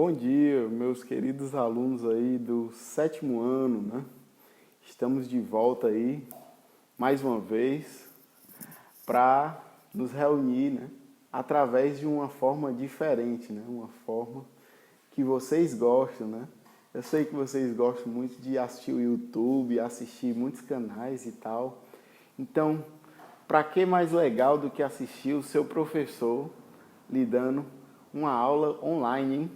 Bom dia, meus queridos alunos aí do 7º ano, né? Estamos de volta aí, mais uma vez, para nos reunir, né? Através de uma forma diferente, né? Uma forma que vocês gostam, né? Eu sei que vocês gostam muito de assistir o YouTube, assistir muitos canais e tal. Então, para que mais legal do que assistir o seu professor lhe dando uma aula online, hein?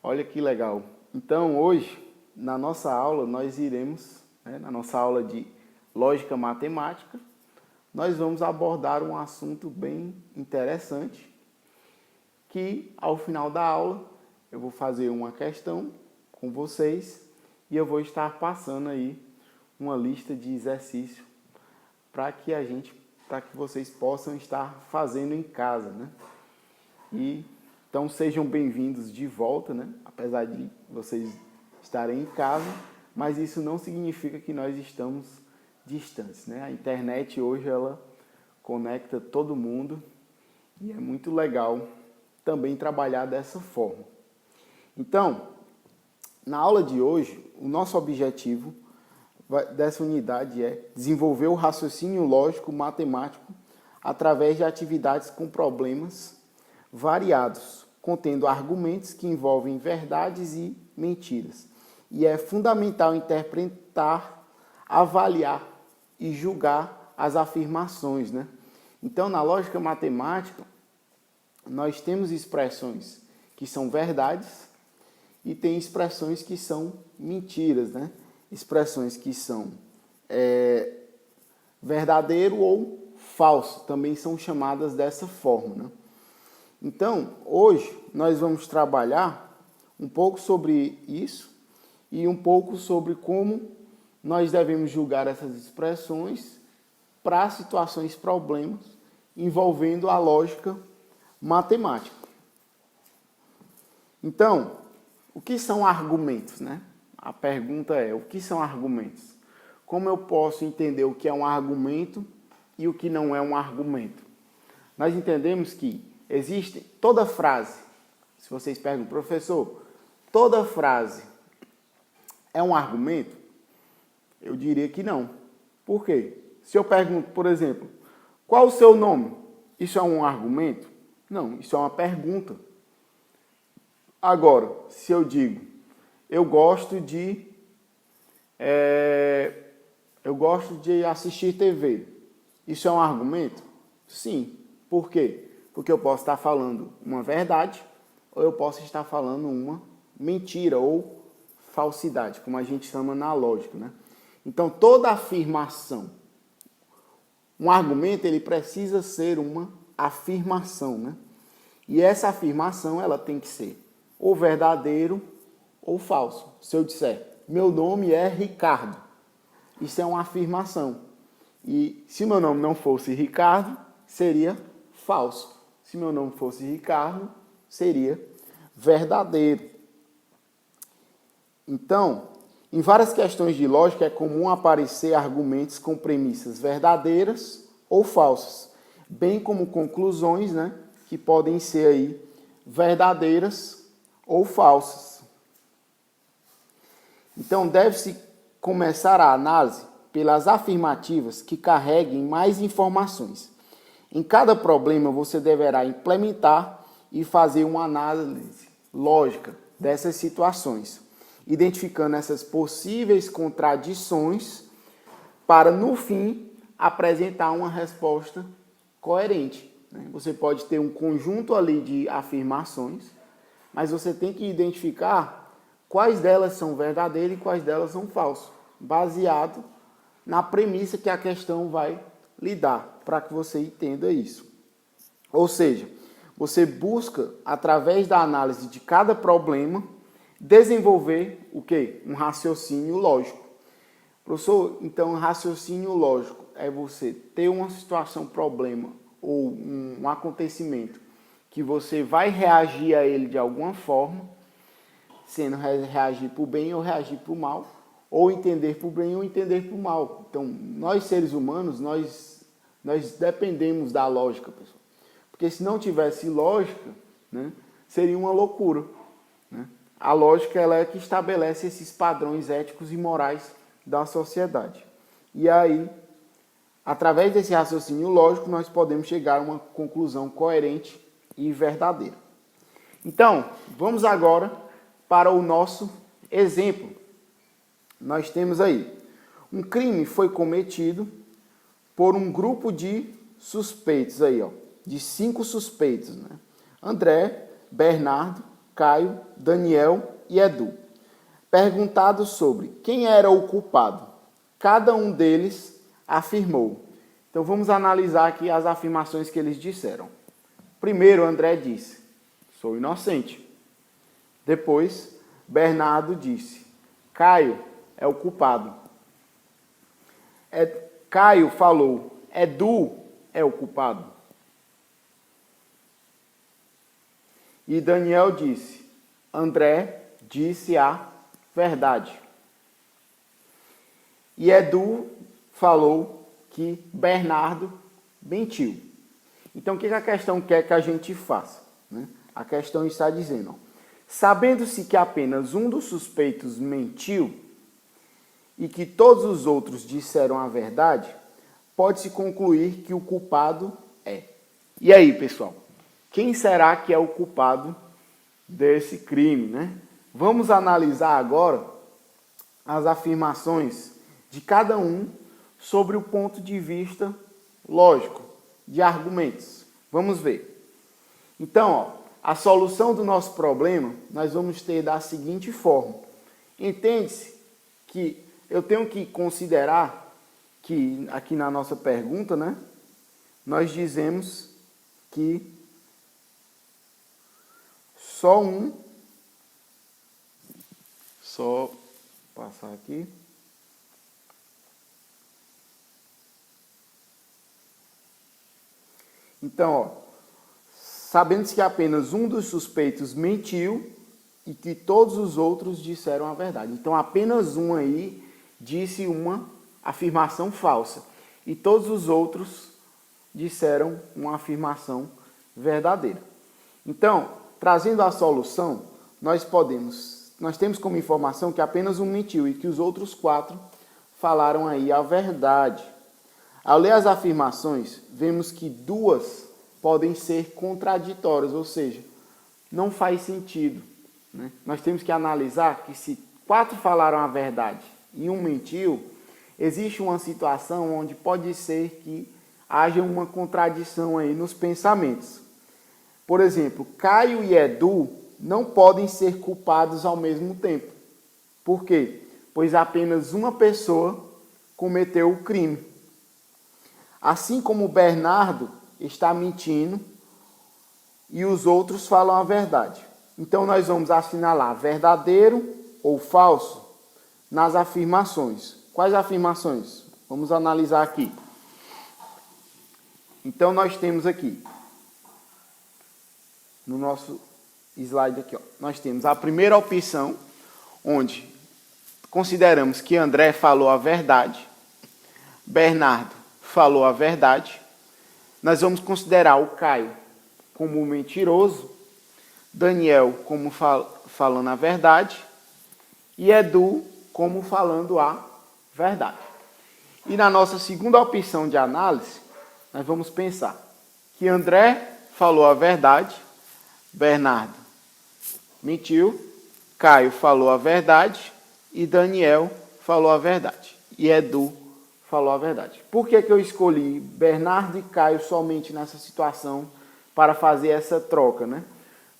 Olha que legal. Então, hoje, na nossa aula, nós iremos, na nossa aula de lógica matemática, nós vamos abordar um assunto bem interessante, que ao final da aula eu vou fazer uma questão com vocês e eu vou estar passando aí uma lista de exercícios para que vocês possam estar fazendo em casa, né? Então sejam bem-vindos de volta, né? Apesar de vocês estarem em casa, mas isso não significa que nós estamos distantes, né? A internet hoje ela conecta todo mundo e é muito legal também trabalhar dessa forma. Então, na aula de hoje, o nosso objetivo dessa unidade é desenvolver o raciocínio lógico matemático através de atividades com problemas variados, contendo argumentos que envolvem verdades e mentiras. E é fundamental interpretar, avaliar e julgar as afirmações, né? Então, na lógica matemática, nós temos expressões que são verdades e tem expressões que são mentiras, né? Expressões que são verdadeiro ou falso, também são chamadas dessa forma, né? Então, hoje nós vamos trabalhar um pouco sobre isso e um pouco sobre como nós devemos julgar essas expressões para situações, problemas envolvendo a lógica matemática. Então, o que são argumentos, né? A pergunta é, o que são argumentos? Como eu posso entender o que é um argumento e o que não é um argumento? Nós entendemos que existe toda frase. Se vocês perguntam, professor, toda frase é um argumento? Eu diria que não. Por quê? Se eu pergunto, por exemplo, qual o seu nome? Isso é um argumento? Não, isso é uma pergunta. Agora, se eu digo, eu gosto de assistir TV, isso é um argumento? Sim. Por quê? Porque eu posso estar falando uma verdade ou eu posso estar falando uma mentira ou falsidade, como a gente chama na lógica, né? Então, toda afirmação, um argumento, ele precisa ser uma afirmação, né? E essa afirmação, ela tem que ser ou verdadeiro ou falso. Se eu disser, meu nome é Ricardo, isso é uma afirmação. E se meu nome não fosse Ricardo, seria falso. Se meu nome fosse Ricardo, seria verdadeiro. Então, em várias questões de lógica é comum aparecer argumentos com premissas verdadeiras ou falsas, bem como conclusões, né, que podem ser aí verdadeiras ou falsas. Então, deve-se começar a análise pelas afirmativas que carreguem mais informações. Em cada problema, você deverá implementar e fazer uma análise lógica dessas situações, identificando essas possíveis contradições para, no fim, apresentar uma resposta coerente. Você pode ter um conjunto ali de afirmações, mas você tem que identificar quais delas são verdadeiras e quais delas são falsas, baseado na premissa que a questão vai lhe dar, para que você entenda isso. Ou seja, você busca, através da análise de cada problema, desenvolver o quê? Um raciocínio lógico. Professor, então raciocínio lógico é você ter uma situação, problema ou um acontecimento que você vai reagir a ele de alguma forma, sendo reagir para o bem ou reagir para o mal, ou entender para o bem ou entender para o mal. Então, nós seres humanos, nós dependemos da lógica, pessoal. Porque se não tivesse lógica, né, seria uma loucura. né? A lógica ela é que estabelece esses padrões éticos e morais da sociedade. E aí, através desse raciocínio lógico, nós podemos chegar a uma conclusão coerente e verdadeira. Então, vamos agora para o nosso exemplo. Nós temos aí, um crime foi cometido por um grupo de suspeitos aí, ó, de 5 suspeitos, né? André, Bernardo, Caio, Daniel e Edu. Perguntado sobre quem era o culpado, cada um deles afirmou. Então vamos analisar aqui as afirmações que eles disseram. Primeiro, André disse: sou inocente. Depois, Bernardo disse: Caio é o culpado. Caio falou: Edu é o culpado. E Daniel disse: André disse a verdade. E Edu falou que Bernardo mentiu. Então, o que a questão quer que a gente faça, né? A questão está dizendo, ó, sabendo-se que apenas um dos suspeitos mentiu e que todos os outros disseram a verdade, pode-se concluir que o culpado é. E aí, pessoal? Quem será que é o culpado desse crime, né? Vamos analisar agora as afirmações de cada um sobre o ponto de vista lógico, de argumentos. Vamos ver. Então, ó, a solução do nosso problema nós vamos ter da seguinte forma. Entende-se que eu tenho que considerar que aqui na nossa pergunta, né, nós dizemos que só passar aqui. Então, ó, sabendo-se que apenas um dos suspeitos mentiu e que todos os outros disseram a verdade. Então, apenas um aí disse uma afirmação falsa e todos os outros disseram uma afirmação verdadeira. Então, trazendo a solução, nós temos como informação que apenas um mentiu e que os outros 4 falaram aí a verdade. Ao ler as afirmações, vemos que 2 podem ser contraditórias, ou seja, não faz sentido, né? Nós temos que analisar que se 4 falaram a verdade e um mentiu, existe uma situação onde pode ser que haja uma contradição aí nos pensamentos. Por exemplo, Caio e Edu não podem ser culpados ao mesmo tempo. Por quê? Pois apenas uma pessoa cometeu o crime. Assim como Bernardo está mentindo e os outros falam a verdade. Então nós vamos assinalar verdadeiro ou falso nas afirmações. Quais afirmações? Vamos analisar aqui. Então nós temos aqui, no nosso slide aqui, ó, nós temos a primeira opção, onde consideramos que André falou a verdade, Bernardo falou a verdade. Nós vamos considerar o Caio como mentiroso, Daniel como falando a verdade e Edu como falando a verdade. E na nossa segunda opção de análise, nós vamos pensar que André falou a verdade, Bernardo mentiu, Caio falou a verdade e Daniel falou a verdade. E Edu falou a verdade. Por que eu escolhi Bernardo e Caio somente nessa situação para fazer essa troca, né?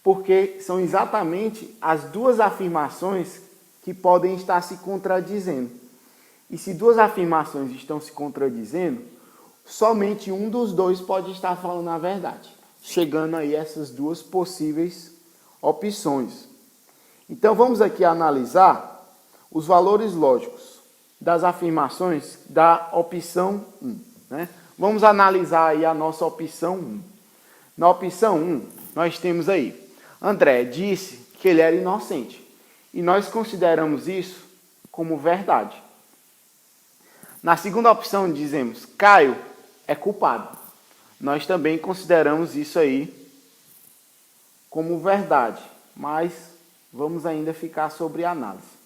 Porque são exatamente as 2 afirmações que podem estar se contradizendo. E se 2 afirmações estão se contradizendo, somente um dos 2 pode estar falando a verdade, chegando aí essas 2 possíveis opções. Então vamos aqui analisar os valores lógicos das afirmações da opção 1. Né? Vamos analisar aí a nossa opção 1. Na opção 1, nós temos aí, André disse que ele era inocente. E nós consideramos isso como verdade. Na segunda opção, dizemos, Caio é culpado. Nós também consideramos isso aí como verdade, mas vamos ainda ficar sobre análise.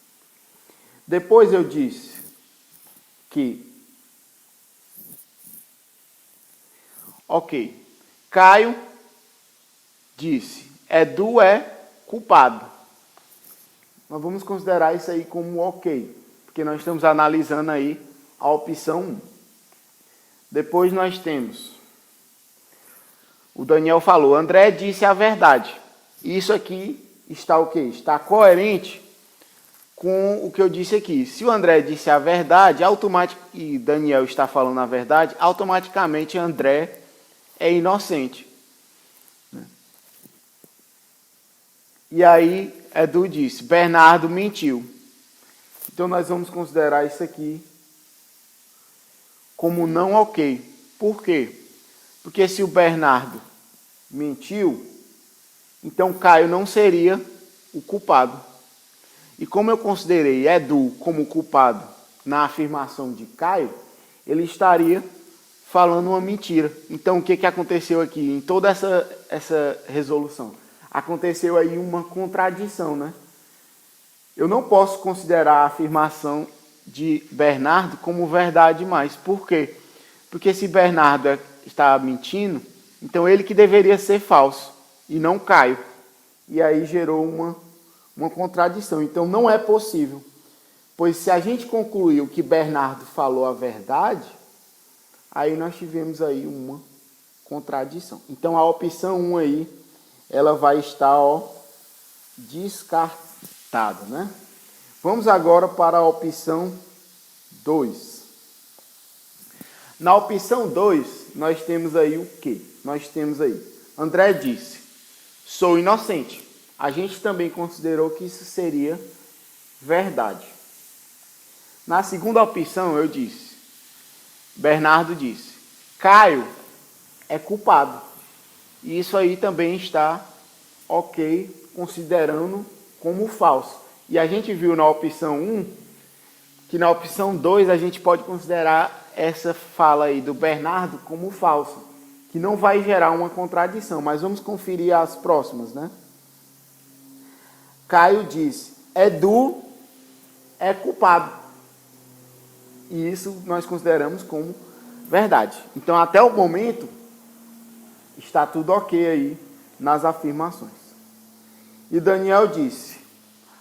Depois eu disse que, ok, Caio disse, Edu é culpado. Nós vamos considerar isso aí como ok, porque nós estamos analisando aí a opção 1. Depois nós temos, o Daniel falou, André disse a verdade. Isso aqui está o quê? Está coerente com o que eu disse aqui. Se o André disse a verdade, e Daniel está falando a verdade, automaticamente André é inocente. E aí Edu disse, Bernardo mentiu. Então nós vamos considerar isso aqui como não ok. Por quê? Porque se o Bernardo mentiu, então Caio não seria o culpado. E como eu considerei Edu como culpado na afirmação de Caio, ele estaria falando uma mentira. Então o que aconteceu aqui em toda essa resolução? Aconteceu aí uma contradição, né? Eu não posso considerar a afirmação de Bernardo como verdade mais. Por quê? Porque se Bernardo está mentindo, então ele que deveria ser falso e não Caio. E aí gerou uma contradição. Então não é possível. Pois se a gente concluiu que Bernardo falou a verdade, aí nós tivemos aí uma contradição. Então a opção 1 aí, ela vai estar descartada, né? Vamos agora para a opção 2. Na opção 2, nós temos aí o quê? Nós temos aí, André disse, sou inocente. A gente também considerou que isso seria verdade. Na segunda opção, eu disse, Bernardo disse, Caio é culpado. E isso aí também está ok, considerando como falso. E a gente viu na opção 1, que na opção 2 a gente pode considerar essa fala aí do Bernardo como falsa, que não vai gerar uma contradição, mas vamos conferir as próximas, né? Caio disse, Edu é culpado. E isso nós consideramos como verdade. Então, até o momento, está tudo ok aí nas afirmações. E Daniel disse,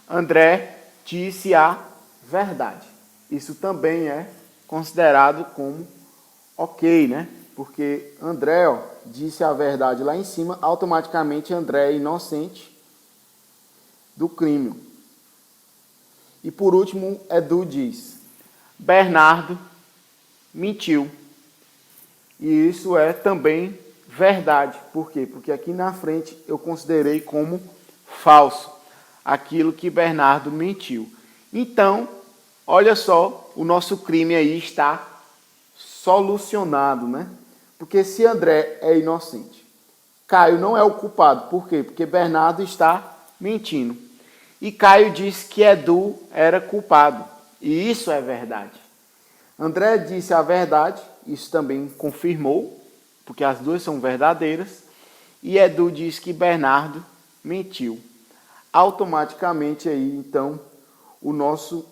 André disse a verdade. Isso também é considerado como ok, né? Porque André disse a verdade lá em cima, automaticamente André é inocente do crime. E por último, Edu diz, Bernardo mentiu. E isso é também verdade. Por quê? Porque aqui na frente eu considerei como falso aquilo que Bernardo mentiu. Então, olha só, o nosso crime aí está solucionado, né? Porque se André é inocente, Caio não é o culpado. Por quê? Porque Bernardo está mentindo. E Caio disse que Edu era culpado. E isso é verdade. André disse a verdade, isso também confirmou, porque as duas são verdadeiras. E Edu disse que Bernardo mentiu. Automaticamente aí, então, o nosso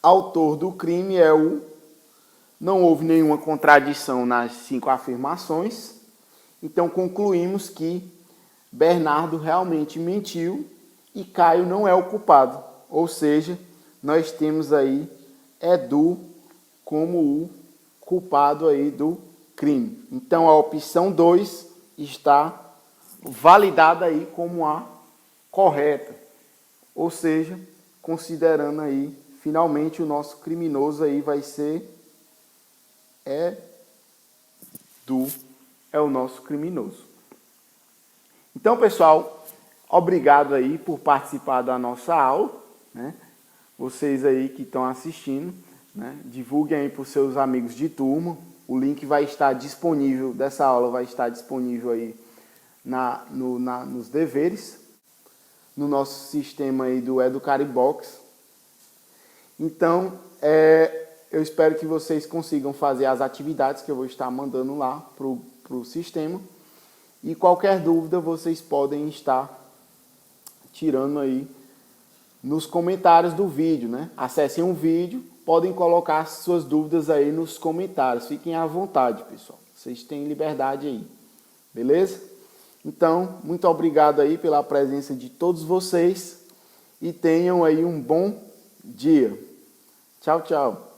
autor do crime é o... Não houve nenhuma contradição nas 5 afirmações. Então, concluímos que Bernardo realmente mentiu e Caio não é o culpado. Ou seja, nós temos aí Edu como o culpado aí do crime. Então, a opção 2 está validada aí como a correta. Ou seja, considerando aí, finalmente o nosso criminoso aí vai ser Edu, é o nosso criminoso. Então, pessoal, obrigado aí por participar da nossa aula, né? Vocês aí que estão assistindo, né? Divulguem aí para os seus amigos de turma. O link vai estar disponível, dessa aula vai estar disponível aí nos deveres, no nosso sistema aí do EducariBox. Então, eu espero que vocês consigam fazer as atividades que eu vou estar mandando lá para o sistema. E qualquer dúvida, vocês podem estar tirando aí nos comentários do vídeo, né? Acessem o vídeo, podem colocar suas dúvidas aí nos comentários. Fiquem à vontade, pessoal. Vocês têm liberdade aí. Beleza? Então, muito obrigado aí pela presença de todos vocês e tenham aí um bom dia. Tchau, tchau.